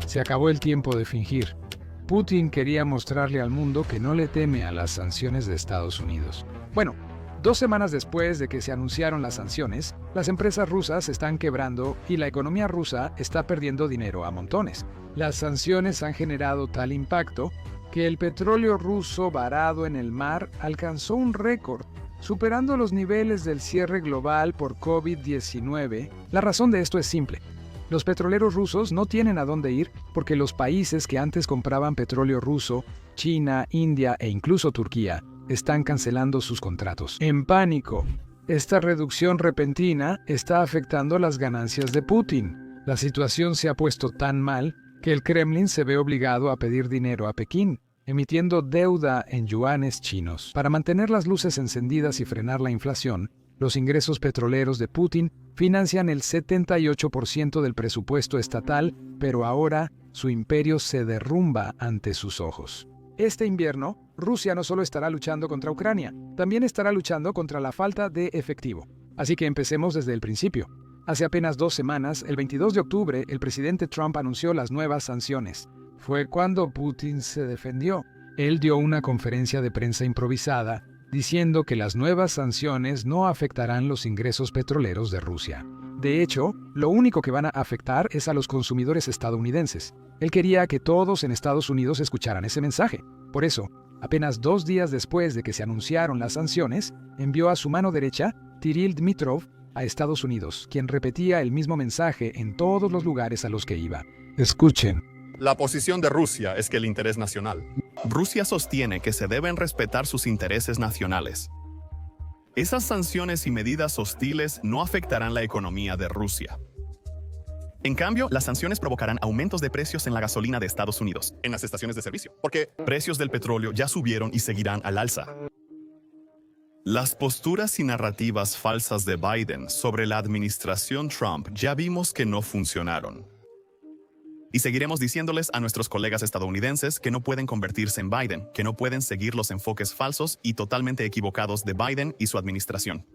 Se acabó el tiempo de fingir. Putin quería mostrarle al mundo que no le teme a las sanciones de Estados Unidos. Bueno, 2 semanas después de que se anunciaron las sanciones, las empresas rusas están quebrando y la economía rusa está perdiendo dinero a montones. Las sanciones han generado tal impacto que el petróleo ruso varado en el mar alcanzó un récord, superando los niveles del cierre global por COVID-19. La razón de esto es simple. Los petroleros rusos no tienen a dónde ir porque los países que antes compraban petróleo ruso, China, India e incluso Turquía, están cancelando sus contratos. En pánico, esta reducción repentina está afectando las ganancias de Putin. La situación se ha puesto tan mal que el Kremlin se ve obligado a pedir dinero a Pekín, emitiendo deuda en yuanes chinos. Para mantener las luces encendidas y frenar la inflación, los ingresos petroleros de Putin financian el 78% del presupuesto estatal, pero ahora su imperio se derrumba ante sus ojos. Este invierno, Rusia no solo estará luchando contra Ucrania, también estará luchando contra la falta de efectivo. Así que empecemos desde el principio. Hace apenas 2 semanas, el 22 de octubre, el presidente Trump anunció las nuevas sanciones. Fue cuando Putin se defendió. Él dio una conferencia de prensa improvisada, diciendo que las nuevas sanciones no afectarán los ingresos petroleros de Rusia. De hecho, lo único que van a afectar es a los consumidores estadounidenses. Él quería que todos en Estados Unidos escucharan ese mensaje. Por eso, apenas 2 días después de que se anunciaron las sanciones, envió a su mano derecha, Kirill Dmitrov, a Estados Unidos, quien repetía el mismo mensaje en todos los lugares a los que iba. Escuchen. La posición de Rusia es que el interés nacional. Rusia sostiene que se deben respetar sus intereses nacionales. Esas sanciones y medidas hostiles no afectarán la economía de Rusia. En cambio, las sanciones provocarán aumentos de precios en la gasolina de Estados Unidos, En las estaciones de servicio. Porque precios del petróleo ya subieron y seguirán al alza. Las posturas y narrativas falsas de Biden sobre la administración Trump ya vimos que no funcionaron. Y seguiremos diciéndoles a nuestros colegas estadounidenses que no pueden convertirse en Biden, que no pueden seguir los enfoques falsos y totalmente equivocados de Biden y su administración.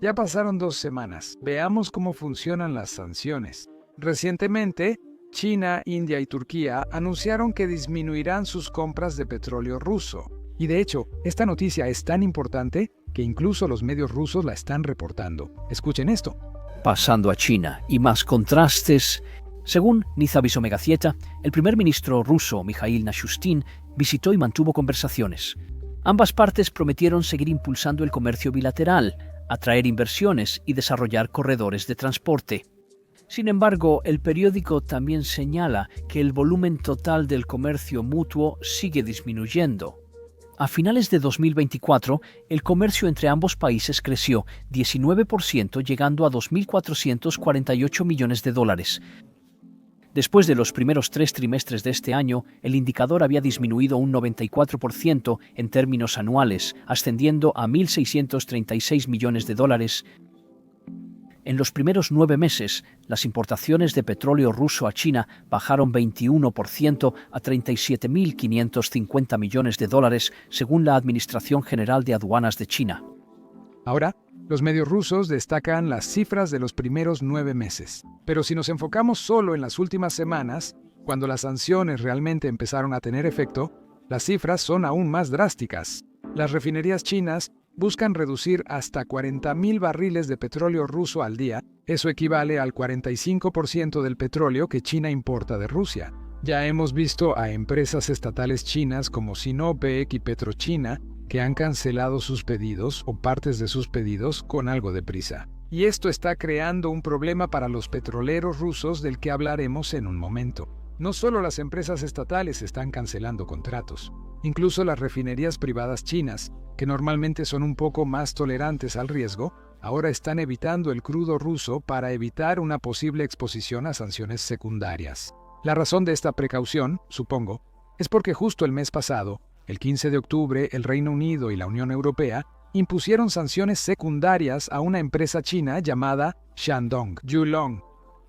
Ya pasaron 2 semanas. Veamos cómo funcionan las sanciones. Recientemente, China, India y Turquía anunciaron que disminuirán sus compras de petróleo ruso. Y de hecho, esta noticia es tan importante que incluso los medios rusos la están reportando. Escuchen esto. Pasando a China y más contrastes, según Nizaviso Megazieta, el primer ministro ruso Mikhail Nashustin visitó y mantuvo conversaciones. Ambas partes prometieron seguir impulsando el comercio bilateral, atraer inversiones y desarrollar corredores de transporte. Sin embargo, el periódico también señala que el volumen total del comercio mutuo sigue disminuyendo. A finales de 2024, el comercio entre ambos países creció 19%, llegando a $2.448 millones. Después de los primeros 3 trimestres de este año, el indicador había disminuido un 94% en términos anuales, ascendiendo a $1.636 millones. En los primeros 9 meses, las importaciones de petróleo ruso a China bajaron 21% a $37.550 millones, según la Administración General de Aduanas de China. Ahora, los medios rusos destacan las cifras de los primeros 9 meses. Pero si nos enfocamos solo en las últimas semanas, cuando las sanciones realmente empezaron a tener efecto, las cifras son aún más drásticas. Las refinerías chinas buscan reducir hasta 40.000 barriles de petróleo ruso al día. Eso equivale al 45% del petróleo que China importa de Rusia. Ya hemos visto a empresas estatales chinas como Sinopec y Petrochina que han cancelado sus pedidos o partes de sus pedidos con algo de prisa. Y esto está creando un problema para los petroleros rusos del que hablaremos en un momento. No solo las empresas estatales están cancelando contratos, incluso las refinerías privadas chinas, que normalmente son un poco más tolerantes al riesgo, ahora están evitando el crudo ruso para evitar una posible exposición a sanciones secundarias. La razón de esta precaución, supongo, es porque justo el mes pasado, el 15 de octubre, el Reino Unido y la Unión Europea impusieron sanciones secundarias a una empresa china llamada Shandong Yulong.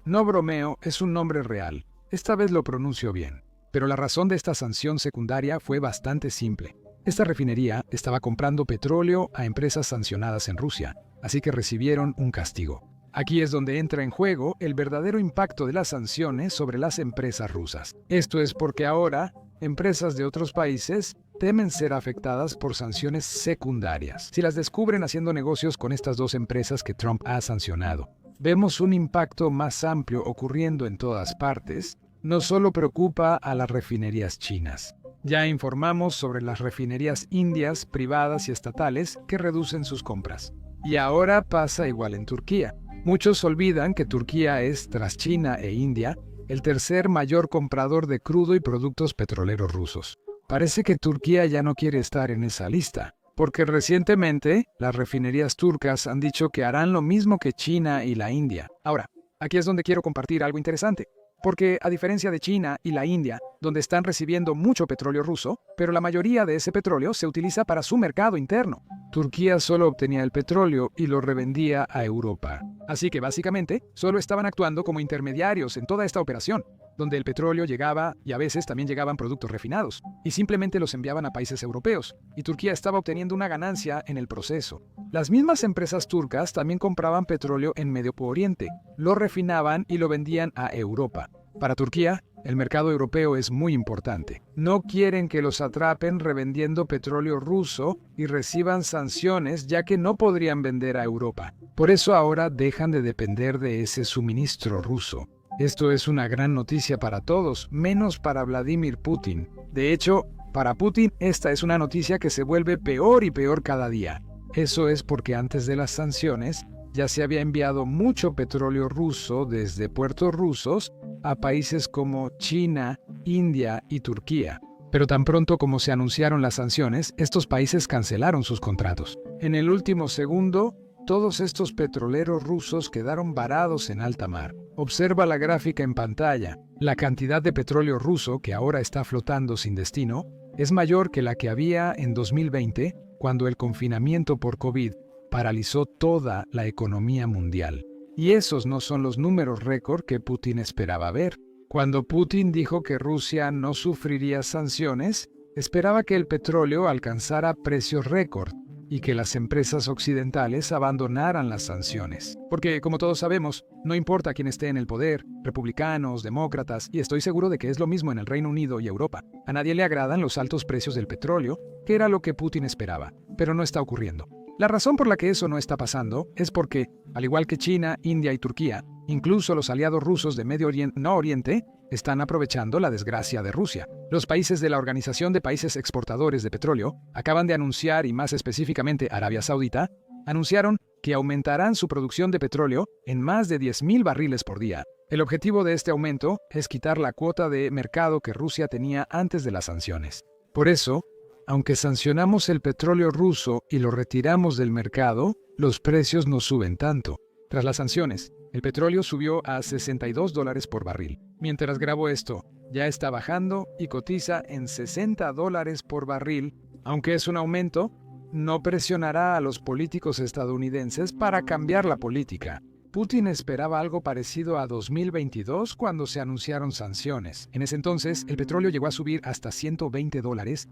No bromeo, es un nombre real. Esta vez lo pronuncio bien. Pero la razón de esta sanción secundaria fue bastante simple. Esta refinería estaba comprando petróleo a empresas sancionadas en Rusia, así que recibieron un castigo. Aquí es donde entra en juego el verdadero impacto de las sanciones sobre las empresas rusas. Esto es porque ahora, empresas de otros países temen ser afectadas por sanciones secundarias si las descubren haciendo negocios con estas dos empresas que Trump ha sancionado. Vemos un impacto más amplio ocurriendo en todas partes. No solo preocupa a las refinerías chinas. Ya informamos sobre las refinerías indias, privadas y estatales que reducen sus compras. Y ahora pasa igual en Turquía. Muchos olvidan que Turquía es, tras China e India, el tercer mayor comprador de crudo y productos petroleros rusos. Parece que Turquía ya no quiere estar en esa lista, porque recientemente las refinerías turcas han dicho que harán lo mismo que China y la India. Ahora, aquí es donde quiero compartir algo interesante. Porque a diferencia de China y la India, donde están recibiendo mucho petróleo ruso, pero la mayoría de ese petróleo se utiliza para su mercado interno. Turquía solo obtenía el petróleo y lo revendía a Europa. Así que básicamente solo estaban actuando como intermediarios en toda esta operación, donde el petróleo llegaba y a veces también llegaban productos refinados, y simplemente los enviaban a países europeos, y Turquía estaba obteniendo una ganancia en el proceso. Las mismas empresas turcas también compraban petróleo en Medio Oriente, lo refinaban y lo vendían a Europa. Para Turquía, el mercado europeo es muy importante. No quieren que los atrapen revendiendo petróleo ruso y reciban sanciones, ya que no podrían vender a Europa. Por eso ahora dejan de depender de ese suministro ruso. Esto es una gran noticia para todos, menos para Vladimir Putin. De hecho, para Putin esta es una noticia que se vuelve peor y peor cada día. Eso es porque antes de las sanciones ya se había enviado mucho petróleo ruso desde puertos rusos a países como China, India y Turquía. Pero tan pronto como se anunciaron las sanciones, estos países cancelaron sus contratos. En el último segundo, todos estos petroleros rusos quedaron varados en alta mar. Observa la gráfica en pantalla. La cantidad de petróleo ruso que ahora está flotando sin destino es mayor que la que había en 2020, cuando el confinamiento por COVID paralizó toda la economía mundial. Y esos no son los números récord que Putin esperaba ver. Cuando Putin dijo que Rusia no sufriría sanciones, esperaba que el petróleo alcanzara precios récord y que las empresas occidentales abandonaran las sanciones. Porque, como todos sabemos, no importa quién esté en el poder, republicanos, demócratas, y estoy seguro de que es lo mismo en el Reino Unido y Europa. A nadie le agradan los altos precios del petróleo, que era lo que Putin esperaba, pero no está ocurriendo. La razón por la que eso no está pasando es porque, al igual que China, India y Turquía, incluso los aliados rusos de Medio Oriente están aprovechando la desgracia de Rusia. Los países de la Organización de Países Exportadores de Petróleo acaban de anunciar, y más específicamente Arabia Saudita, anunciaron que aumentarán su producción de petróleo en más de 10,000 barriles por día. El objetivo de este aumento es quitar la cuota de mercado que Rusia tenía antes de las sanciones. Por eso, aunque sancionamos el petróleo ruso y lo retiramos del mercado, los precios no suben tanto. Tras las sanciones, el petróleo subió a $62 por barril. Mientras grabo esto, ya está bajando y cotiza en $60 por barril. Aunque es un aumento, no presionará a los políticos estadounidenses para cambiar la política. Putin esperaba algo parecido a 2022 cuando se anunciaron sanciones. En ese entonces, el petróleo llegó a subir hasta $120.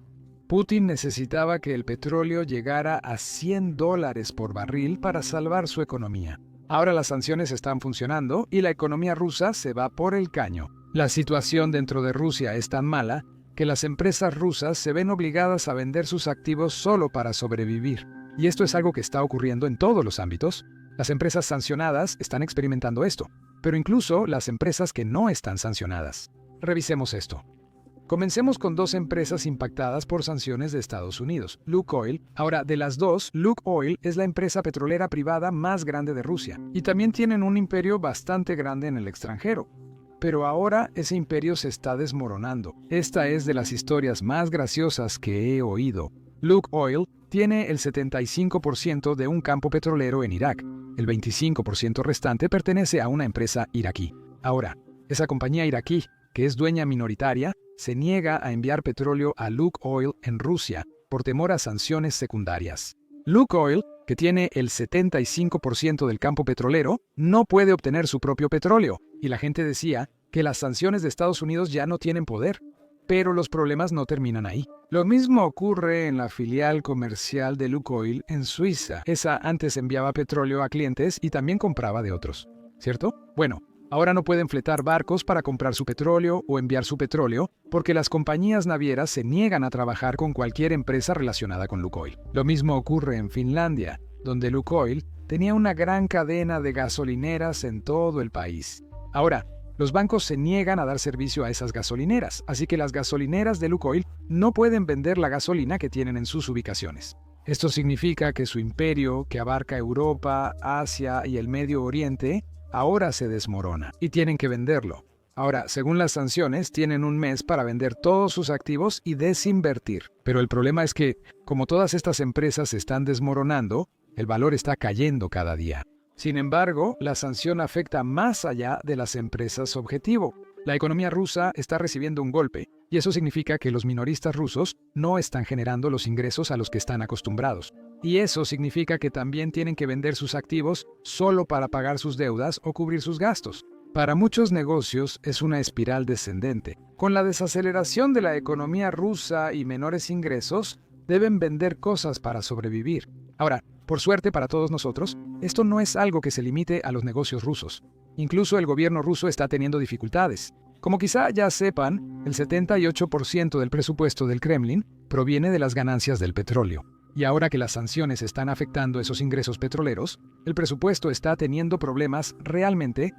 Putin necesitaba que el petróleo llegara a $100 por barril para salvar su economía. Ahora las sanciones están funcionando y la economía rusa se va por el caño. La situación dentro de Rusia es tan mala que las empresas rusas se ven obligadas a vender sus activos solo para sobrevivir. Y esto es algo que está ocurriendo en todos los ámbitos. Las empresas sancionadas están experimentando esto, pero incluso las empresas que no están sancionadas. Revisemos esto. Comencemos con dos empresas impactadas por sanciones de Estados Unidos, Lukoil. Ahora, de las dos, Lukoil es la empresa petrolera privada más grande de Rusia, y también tienen un imperio bastante grande en el extranjero. Pero ahora ese imperio se está desmoronando. Esta es de las historias más graciosas que he oído. Lukoil tiene el 75% de un campo petrolero en Irak. El 25% restante pertenece a una empresa iraquí. Ahora, esa compañía iraquí, que es dueña minoritaria, se niega a enviar petróleo a Lukoil en Rusia por temor a sanciones secundarias. Lukoil, que tiene el 75% del campo petrolero, no puede obtener su propio petróleo, y la gente decía que las sanciones de Estados Unidos ya no tienen poder. Pero los problemas no terminan ahí. Lo mismo ocurre en la filial comercial de Lukoil en Suiza. Esa antes enviaba petróleo a clientes y también compraba de otros, ¿cierto? Bueno, ahora no pueden fletar barcos para comprar su petróleo o enviar su petróleo porque las compañías navieras se niegan a trabajar con cualquier empresa relacionada con Lukoil. Lo mismo ocurre en Finlandia, donde Lukoil tenía una gran cadena de gasolineras en todo el país. Ahora, los bancos se niegan a dar servicio a esas gasolineras, así que las gasolineras de Lukoil no pueden vender la gasolina que tienen en sus ubicaciones. Esto significa que su imperio, que abarca Europa, Asia y el Medio Oriente, ahora se desmorona y tienen que venderlo. Ahora, según las sanciones, tienen un mes para vender todos sus activos y desinvertir. Pero el problema es que, como todas estas empresas se están desmoronando, el valor está cayendo cada día. Sin embargo, la sanción afecta más allá de las empresas objetivo. La economía rusa está recibiendo un golpe, y eso significa que los minoristas rusos no están generando los ingresos a los que están acostumbrados. Y eso significa que también tienen que vender sus activos solo para pagar sus deudas o cubrir sus gastos. Para muchos negocios es una espiral descendente. Con la desaceleración de la economía rusa y menores ingresos, deben vender cosas para sobrevivir. Ahora, por suerte para todos nosotros, esto no es algo que se limite a los negocios rusos. Incluso el gobierno ruso está teniendo dificultades. Como quizá ya sepan, el 78% del presupuesto del Kremlin proviene de las ganancias del petróleo. Y ahora que las sanciones están afectando esos ingresos petroleros, el presupuesto está teniendo problemas realmente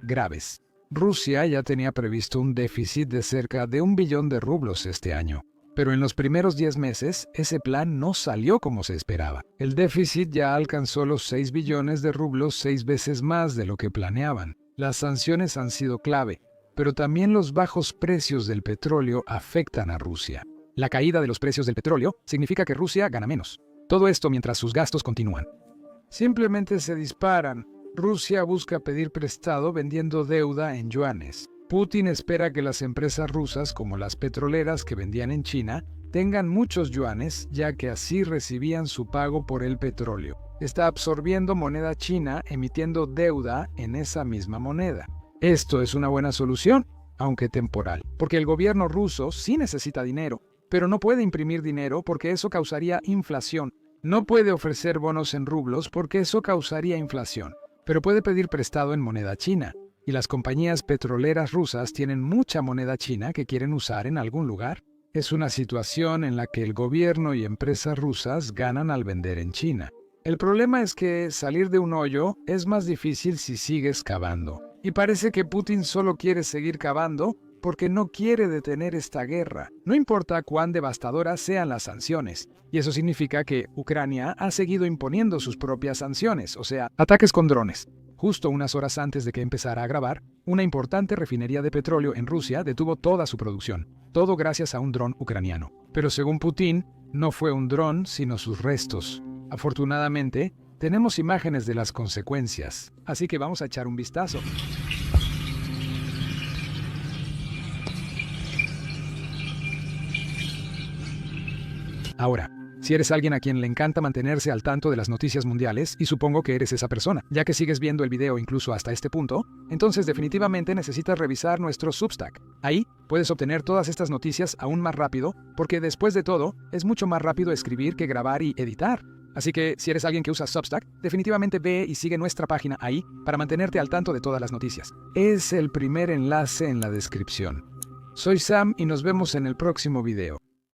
graves. Rusia ya tenía previsto un déficit de cerca de 1 billón de rublos este año. Pero en los primeros 10 meses, ese plan no salió como se esperaba. El déficit ya alcanzó los 6 billones de rublos 6 veces más de lo que planeaban. Las sanciones han sido clave, pero también los bajos precios del petróleo afectan a Rusia. La caída de los precios del petróleo significa que Rusia gana menos. Todo esto mientras sus gastos continúan. Simplemente se disparan. Rusia busca pedir prestado vendiendo deuda en yuanes. Putin espera que las empresas rusas, como las petroleras que vendían en China, tengan muchos yuanes, ya que así recibían su pago por el petróleo. Está absorbiendo moneda china, emitiendo deuda en esa misma moneda. Esto es una buena solución, aunque temporal, porque el gobierno ruso sí necesita dinero, pero no puede imprimir dinero porque eso causaría inflación. No puede ofrecer bonos en rublos porque eso causaría inflación, pero puede pedir prestado en moneda china. Y las compañías petroleras rusas tienen mucha moneda china que quieren usar en algún lugar. Es una situación en la que el gobierno y empresas rusas ganan al vender en China. El problema es que salir de un hoyo es más difícil si sigues cavando. Y parece que Putin solo quiere seguir cavando porque no quiere detener esta guerra. No importa cuán devastadoras sean las sanciones. Y eso significa que Ucrania ha seguido imponiendo sus propias sanciones, o sea, ataques con drones. Justo unas horas antes de que empezara a grabar, una importante refinería de petróleo en Rusia detuvo toda su producción, todo gracias a un dron ucraniano. Pero según Putin, no fue un dron, sino sus restos. Afortunadamente, tenemos imágenes de las consecuencias, así que vamos a echar un vistazo. Ahora, si eres alguien a quien le encanta mantenerse al tanto de las noticias mundiales, y supongo que eres esa persona, ya que sigues viendo el video incluso hasta este punto, entonces definitivamente necesitas revisar nuestro Substack. Ahí puedes obtener todas estas noticias aún más rápido, porque después de todo, es mucho más rápido escribir que grabar y editar. Así que si eres alguien que usa Substack, definitivamente ve y sigue nuestra página ahí para mantenerte al tanto de todas las noticias. Es el primer enlace en la descripción. Soy Sam y nos vemos en el próximo video.